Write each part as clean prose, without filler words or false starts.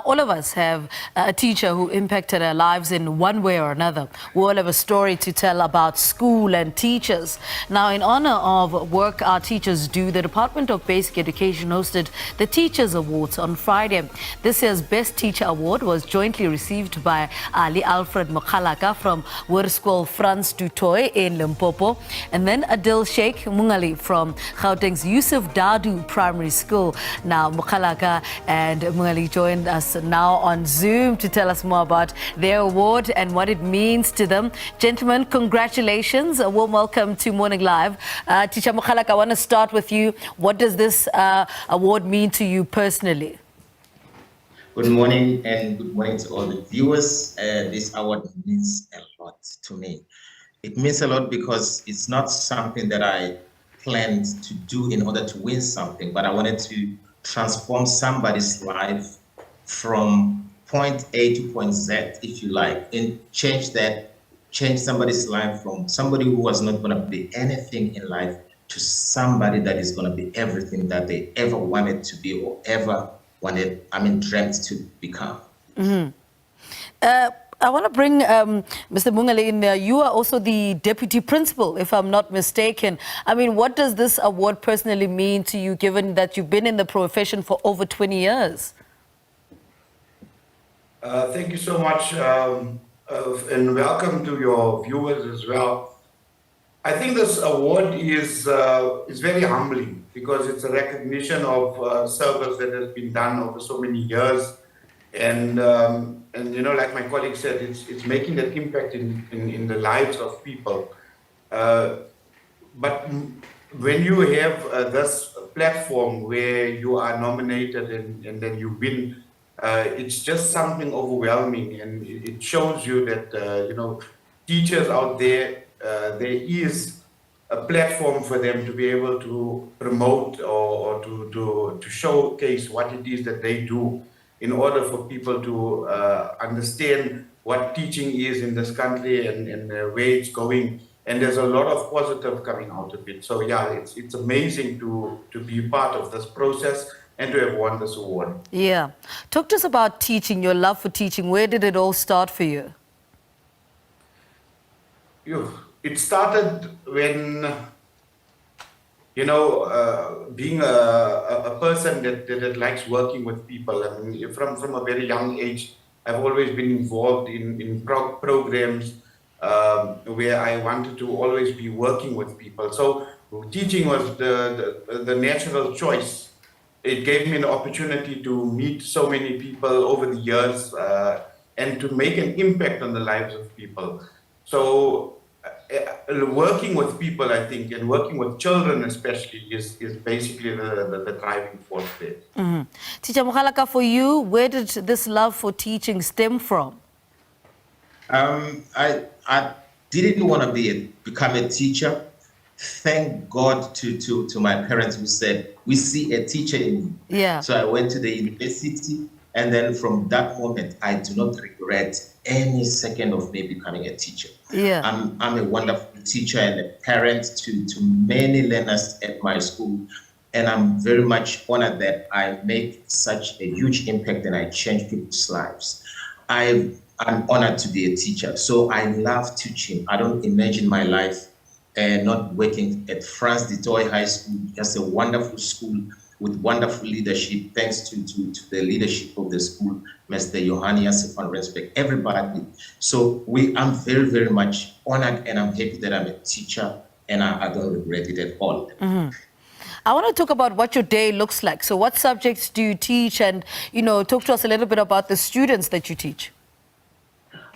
All of us have a teacher who impacted our lives in one way or another. We all have a story to tell about school and teachers. Now, in honor of work our teachers do, the Department of Basic Education hosted the Teachers Awards on Friday. This year's Best Teacher Award was jointly received by Ali Alfred Mokgalaka from Hoërskool Frans du Toit in Limpopo, and then Adil Sheikh Mungali from Gauteng's Yusuf Dadu Primary School. Now, Mokgalaka and Mungali joined us now on Zoom to tell us more about their award and what it means to them. Gentlemen, congratulations. A warm welcome to Morning Live. Teacher Mokgalaka, I want to start with you. What does this award mean to you personally? Good morning and good morning to all the viewers. This award means a lot to me. It means a lot because it's not something that I planned to do in order to win something, but I wanted to transform somebody's life from point A to point Z, if you like, and change somebody's life from somebody who was not going to be anything in life to somebody that is going to be everything that they ever wanted to be or ever dreamt to become. Mm-hmm. I want to bring Mr. Mungali in there. You are also the deputy principal, if I'm not mistaken. I mean, what does this award personally mean to you, given that you've been in the profession for over 20 years? Thank you so much, and welcome to your viewers as well. I think this award is very humbling because it's a recognition of service that has been done over so many years, and you know, like my colleague said, it's making that impact in the lives of people. But when you have this platform where you are nominated and then you win, it's just something overwhelming, and it shows you that you know, teachers out there, there is a platform for them to be able to promote or to showcase what it is that they do in order for people to understand what teaching is in this country and where it's going. And there's a lot of positive coming out of it. So yeah, it's amazing to be part of this process and to have won this award. Yeah. Talk to us about teaching, your love for teaching. Where did it all start for you? It started when, you know, being a person that likes working with people. I mean, from a very young age, I've always been involved in programs where I wanted to always be working with people. So teaching was the natural choice. It gave me an opportunity to meet so many people over the years and to make an impact on the lives of people. So working with people, I think, and working with children especially is basically the driving force there. Mm-hmm. Teacher Mokgalaka, for you, where did this love for teaching stem from? I didn't want to become a teacher. Thank God to my parents who said, we see a teacher in you. Yeah. So I went to the university, and then from that moment, I do not regret any second of me becoming a teacher. Yeah. I'm a wonderful teacher and a parent to many learners at my school. And I'm very much honored that I make such a huge impact and I change people's lives. I'm honored to be a teacher. So I love teaching. I don't imagine my life not working at Frans du Toit High School, just a wonderful school with wonderful leadership, thanks to the leadership of the school, Mr. Johannes van Rensbeck, everybody. So I'm very, very much honored, and I'm happy that I'm a teacher, and I don't regret it at all. Mm-hmm. I want to talk about what your day looks like. So what subjects do you teach? And, you know, talk to us a little bit about the students that you teach.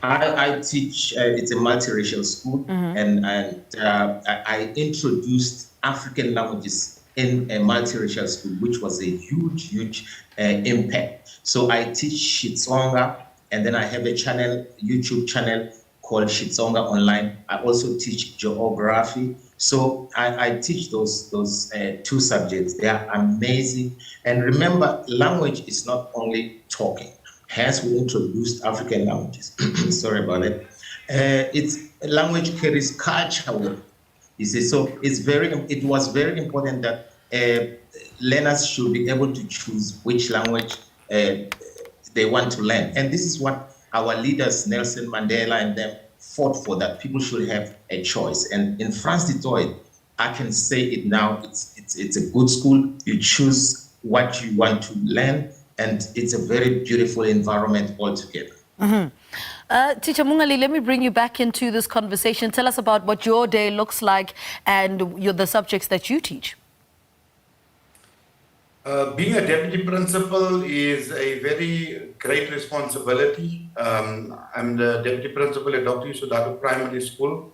I teach, it's a multiracial school, mm-hmm. and I introduced African languages in a multiracial school, which was a huge impact. So I teach Xitsonga, and then I have a YouTube channel called Xitsonga Online. I also teach geography. So I teach those two subjects. They are amazing. And remember, language is not only talking. Hence, we introduced African languages. Sorry about it. Language carries culture with it. You see, so it was very important that learners should be able to choose which language they want to learn. And this is what our leaders, Nelson Mandela and them, fought for, that people should have a choice. And in France du Toit, I can say it now, it's a good school. You choose what you want to learn, and it's a very beautiful environment altogether. Teacher Mungali, let me bring you back into this conversation. Tell us about what your day looks like and the subjects that you teach. Being a deputy principal is a very great responsibility. I'm the deputy principal at Dr. Yusudatu Primary School,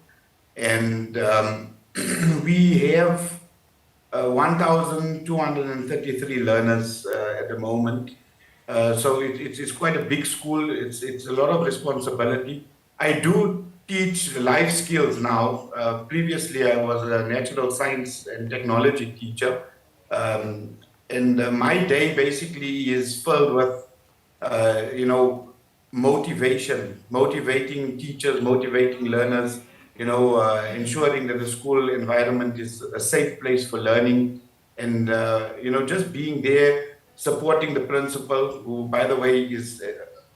and we have 1,233 learners at the moment. So it's quite a big school. It's a lot of responsibility. I do teach life skills now. Previously, I was a natural science and technology teacher. And my day basically is filled with, motivating teachers, motivating learners, ensuring that the school environment is a safe place for learning, and, just being there, supporting the principal, who, by the way, is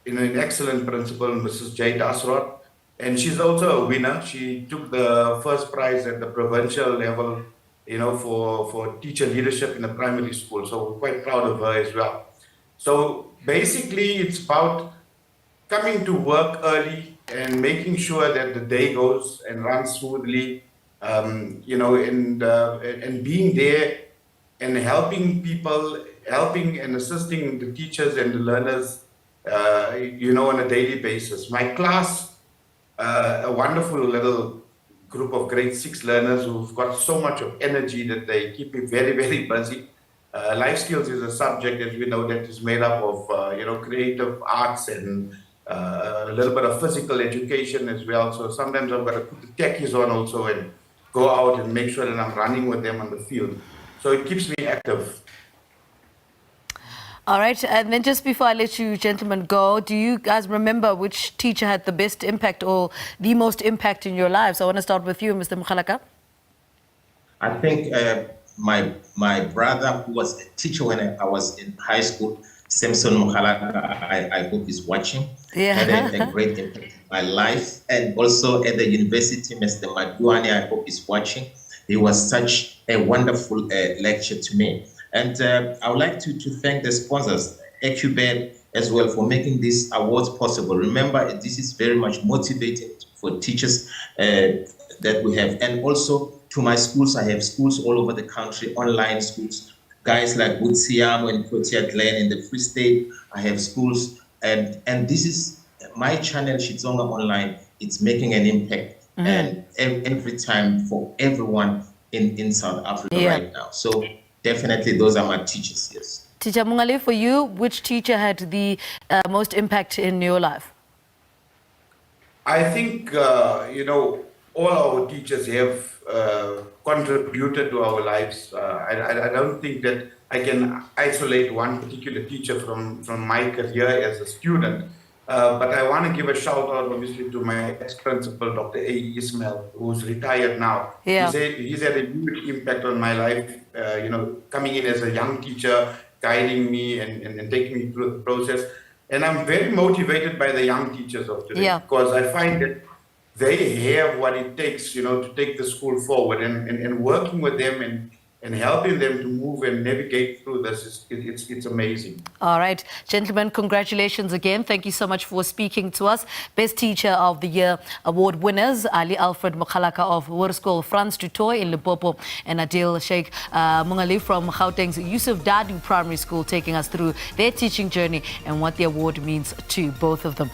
an excellent principal, Mrs. J. Dasrot. And she's also a winner. She took the first prize at the provincial level, for teacher leadership in the primary school. So we're quite proud of her as well. So basically, it's about coming to work early and making sure that the day goes and runs smoothly, and being there and helping people, helping and assisting the teachers and the learners, on a daily basis. My class, a wonderful little group of grade 6 learners who've got so much of energy that they keep me very, very busy. Life skills is a subject, as we know, that is made up of, creative arts and a little bit of physical education as well. So sometimes I've got to put the techies on also and go out and make sure that I'm running with them on the field. So it keeps me active. All right, and then just before I let you gentlemen go, do you guys remember which teacher had the best impact or the most impact in your lives? I want to start with you, Mr. Mokgalaka. I think my brother, who was a teacher when I was in high school, Samson Mokgalaka, I hope he's watching, had a great impact in my life. And also at the university, Mr. Maduani, I hope he's watching. He was such a wonderful lecture to me. And I would like to thank the sponsors, EQBED, as well, for making these awards possible. Remember, this is very much motivating for teachers that we have. And also to my schools, I have schools all over the country, online schools. Guys like Butsiamo and Protea Glen in the Free State, I have schools. And this is my channel, Shitsonga Online. It's making an impact and every time for everyone in South Africa right now. So definitely, those are my teachers, yes. Teacher Mungali, for you, which teacher had the most impact in your life? I think, all our teachers have contributed to our lives. I don't think that I can isolate one particular teacher from my career as a student. But I want to give a shout out, obviously, to my ex-principal, Dr. A. Ismail, who's retired now. Yeah. He's had a huge impact on my life, coming in as a young teacher, guiding me and taking me through the process. And I'm very motivated by the young teachers of today, because I find that they have what it takes, to take the school forward, and working with them and helping them to move and navigate through this, it's amazing. All right, gentlemen, congratulations again. Thank you so much for speaking to us. Best Teacher of the Year award winners, Ali Alfred Mokgalaka of Hoërskool France du Toit in Limpopo, and Adil Sheikh Mungali from Gauteng's Yusuf Dadu Primary School, taking us through their teaching journey and what the award means to both of them.